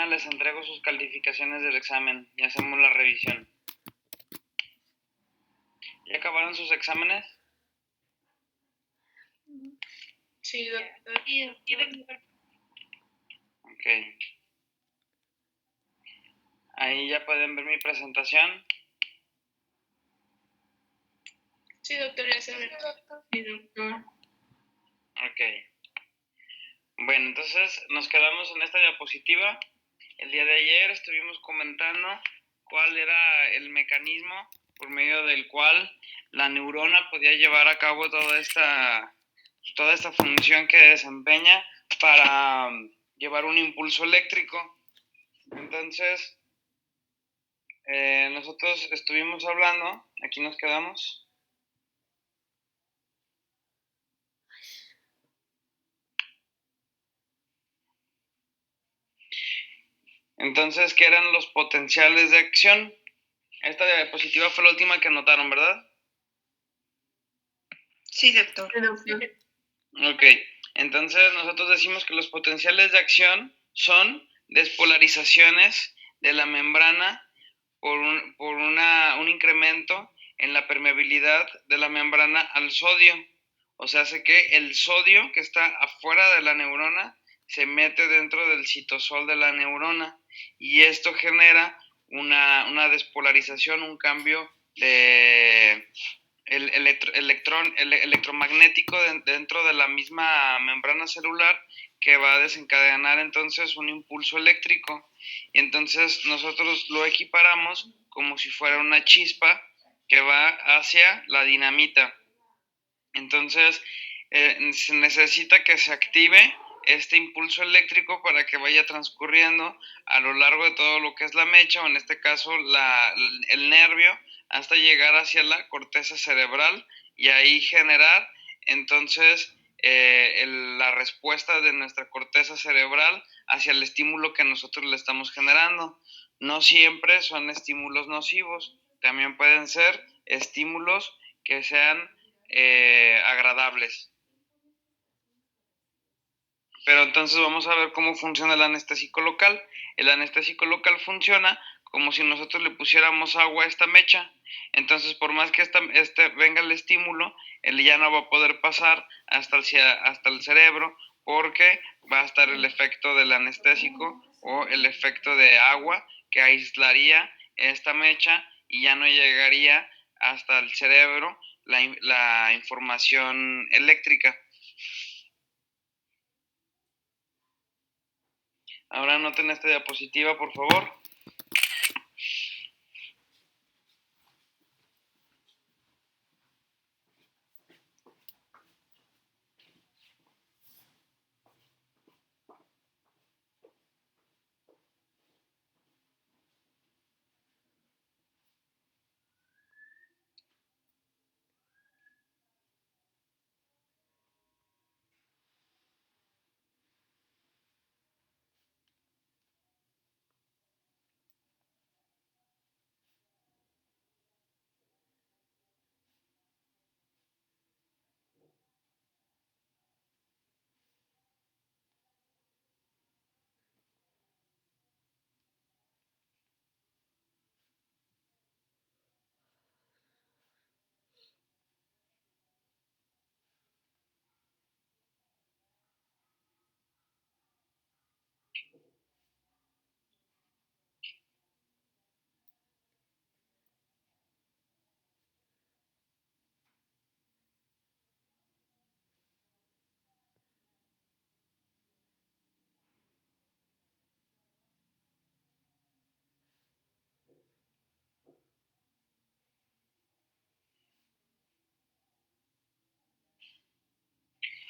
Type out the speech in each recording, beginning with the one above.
mañana les entrego sus calificaciones del examen y hacemos la revisión. ¿Ya acabaron sus exámenes? Sí, doctor. Ok. Ahí ya pueden ver mi presentación. Sí, doctor, ya se ve. Sí, doctor. Ok. Bueno, entonces nos quedamos en esta diapositiva. El día de ayer estuvimos comentando cuál era el mecanismo por medio del cual la neurona podía llevar a cabo toda esta función que desempeña para llevar un impulso eléctrico. Entonces, nosotros estuvimos hablando, aquí nos quedamos. Entonces, ¿qué eran los potenciales de acción? Esta diapositiva fue la última que anotaron, ¿verdad? Sí, doctor. Ok, entonces nosotros decimos que los potenciales de acción son despolarizaciones de la membrana por un incremento en la permeabilidad de la membrana al sodio. O sea, hace que el sodio que está afuera de la neurona se mete dentro del citosol de la neurona y esto genera una despolarización, un cambio de electromagnético dentro de la misma membrana celular que va a desencadenar entonces un impulso eléctrico. Y entonces nosotros lo equiparamos como si fuera una chispa que va hacia la dinamita. Entonces se necesita que se active este impulso eléctrico para que vaya transcurriendo a lo largo de todo lo que es la mecha, o en este caso el nervio, hasta llegar hacia la corteza cerebral y ahí generar entonces la respuesta de nuestra corteza cerebral hacia el estímulo que nosotros le estamos generando. No siempre son estímulos nocivos, también pueden ser estímulos que sean agradables. Pero entonces vamos a ver cómo funciona el anestésico local. El anestésico local funciona como si nosotros le pusiéramos agua a esta mecha. Entonces, por más que venga el estímulo, él ya no va a poder pasar hasta el cerebro, porque va a estar el efecto del anestésico o el efecto de agua que aislaría esta mecha y ya no llegaría hasta el cerebro la información eléctrica. Ahora anoten esta diapositiva, por favor.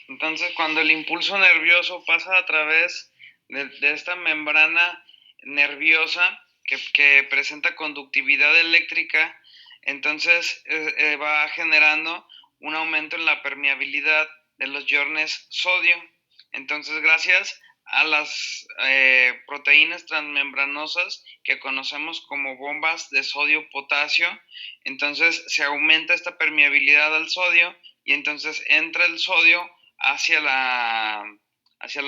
Entonces, cuando el impulso nervioso pasa a través de esta membrana nerviosa que presenta conductividad eléctrica, entonces va generando un aumento en la permeabilidad de los iones sodio. Entonces, gracias a las proteínas transmembranosas que conocemos como bombas de sodio-potasio, entonces se aumenta esta permeabilidad al sodio y entonces entra el sodio hacia la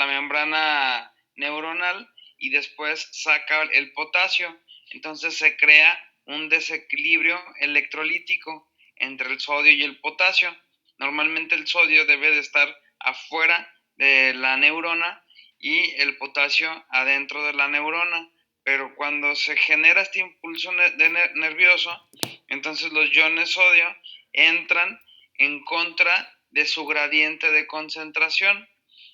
membrana neuronal y después saca el potasio. Entonces se crea un desequilibrio electrolítico entre el sodio y el potasio. Normalmente el sodio debe de estar afuera de la neurona y el potasio adentro de la neurona, pero cuando se genera este impulso nervioso, entonces los iones sodio entran en contra de su gradiente de concentración.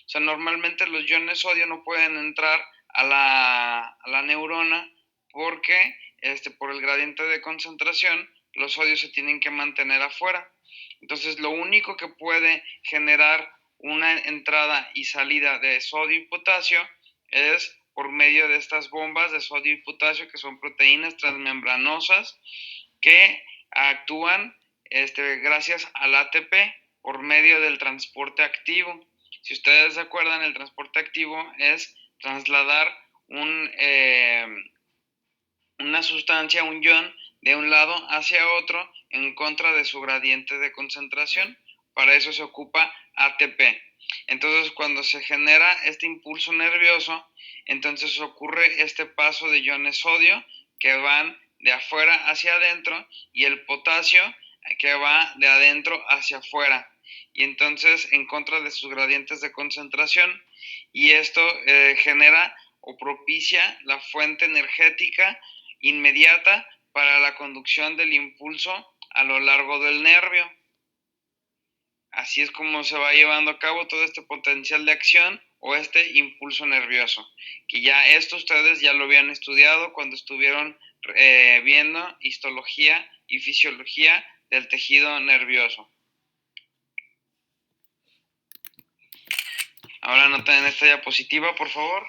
O sea, normalmente los iones sodio no pueden entrar a la neurona porque por el gradiente de concentración los sodios se tienen que mantener afuera. Entonces lo único que puede generar una entrada y salida de sodio y potasio es por medio de estas bombas de sodio y potasio, que son proteínas transmembranosas que actúan gracias al ATP por medio del transporte activo. Si ustedes se acuerdan, el transporte activo es trasladar una sustancia, un ion, de un lado hacia otro en contra de su gradiente de concentración. Para eso se ocupa ATP. Entonces, cuando se genera este impulso nervioso, entonces ocurre este paso de iones sodio que van de afuera hacia adentro y el potasio que va de adentro hacia afuera. Y entonces en contra de sus gradientes de concentración, y esto genera o propicia la fuente energética inmediata para la conducción del impulso a lo largo del nervio. Así es como se va llevando a cabo todo este potencial de acción o este impulso nervioso, que ya esto ustedes ya lo habían estudiado cuando estuvieron viendo histología y fisiología del tejido nervioso. Ahora noten esta diapositiva, por favor.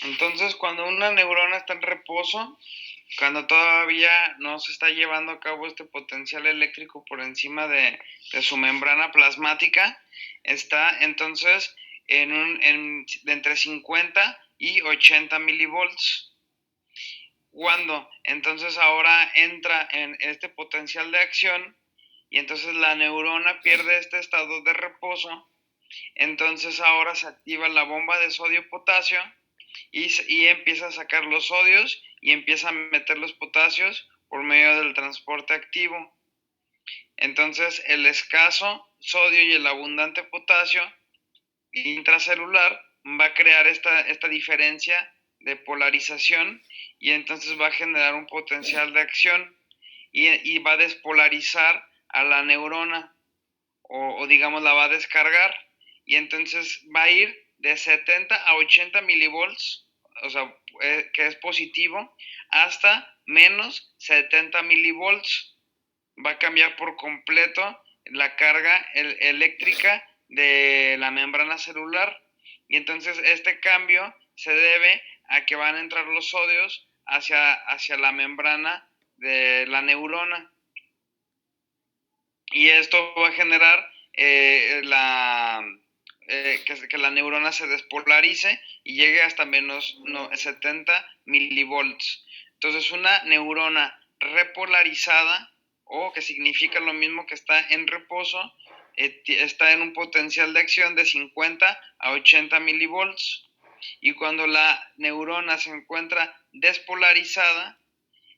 Entonces, cuando una neurona está en reposo, cuando todavía no se está llevando a cabo este potencial eléctrico por encima de su membrana plasmática, está entonces de entre 50 y 80 milivolts. Cuando entonces ahora entra en este potencial de acción y entonces la neurona pierde este estado de reposo, entonces ahora se activa la bomba de sodio-potasio y empieza a sacar los sodios y empieza a meter los potasios por medio del transporte activo. Entonces el escaso sodio y el abundante potasio intracelular va a crear esta diferencia de polarización y entonces va a generar un potencial de acción y va a despolarizar a la neurona o digamos la va a descargar y entonces va a ir de 70 a 80 milivolts, o sea, que es positivo, hasta menos 70 milivolts. Va a cambiar por completo la carga eléctrica de la membrana celular y entonces este cambio se debe a que van a entrar los sodios hacia la membrana de la neurona. Y esto va a generar que la neurona se despolarice y llegue hasta menos 70 milivolts. Entonces, una neurona repolarizada, o que significa lo mismo que está en reposo, está en un potencial de acción de 50 a 80 milivolts. Y cuando la neurona se encuentra despolarizada,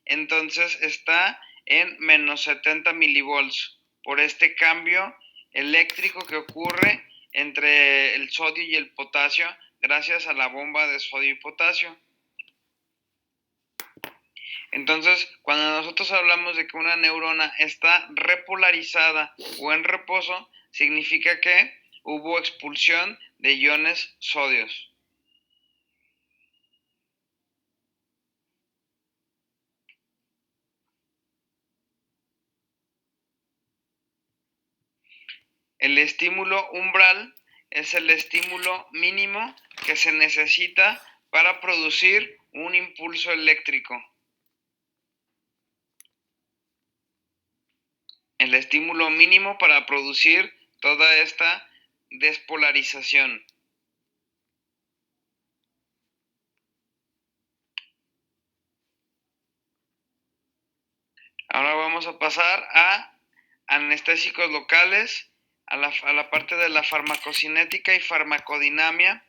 entonces está en menos 70 milivolts, por este cambio eléctrico que ocurre entre el sodio y el potasio gracias a la bomba de sodio y potasio. Entonces, cuando nosotros hablamos de que una neurona está repolarizada o en reposo, significa que hubo expulsión de iones sodios. El estímulo umbral es el estímulo mínimo que se necesita para producir un impulso eléctrico. El estímulo mínimo para producir toda esta despolarización. Ahora vamos a pasar a anestésicos locales, a la parte de la farmacocinética y farmacodinamia.